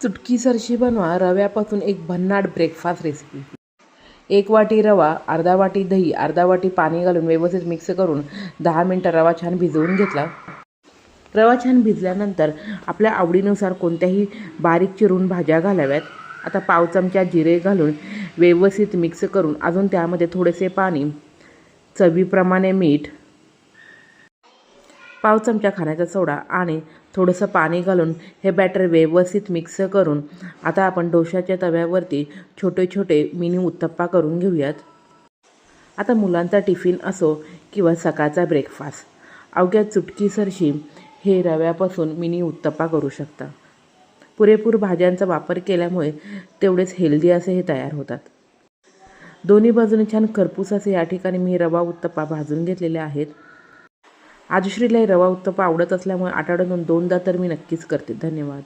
चुटकीसरशी बनवा रव्यापासून एक भन्नाट ब्रेकफास्ट रेसिपी। 1 वाटी रवा, अर्धा वाटी दही, अर्धा वाटी पाणी घालून व्यवस्थित मिक्स करून 10 मिनटं रवा छान भिजवून घेतला। रवा छान भिजल्यानंतर आपल्या आवडीनुसार कोणत्याही बारीक चिरून भाज्या घालाव्यात। आता पाव चमचा जिरे घालून व्यवस्थित मिक्स करून अजून त्यामध्ये थोडेसे पाणी, चवीप्रमाणे मीठ, पाव चमचा खाण्याचा सोडा आणि थोडंसं पाणी घालून हे बॅटर व्यवस्थित मिक्स करून आता आपण डोशाच्या तव्यावरती छोटे छोटे मिनी उत्तप्पा करून घेऊयात। आता मुलांचा टिफिन असो किंवा सकाळचा ब्रेकफास्ट, अवघ्या चुटकीसरशी हे रव्यापासून मिनी उत्तप्पा करू शकता। पुरेपूर भाज्यांचा वापर केल्यामुळे तेवढेच हेल्दी असे हे तयार होतात। दोन्ही बाजूने छान खरपूस असे या ठिकाणी मी रवा उत्तप्पा भाजून घेतलेले आहेत। आजुश्रीला रवा उत्तप्पा आवडत असल्यामुळे आठवड्यातून 2दा तर मी नक्कीच करते। धन्यवाद।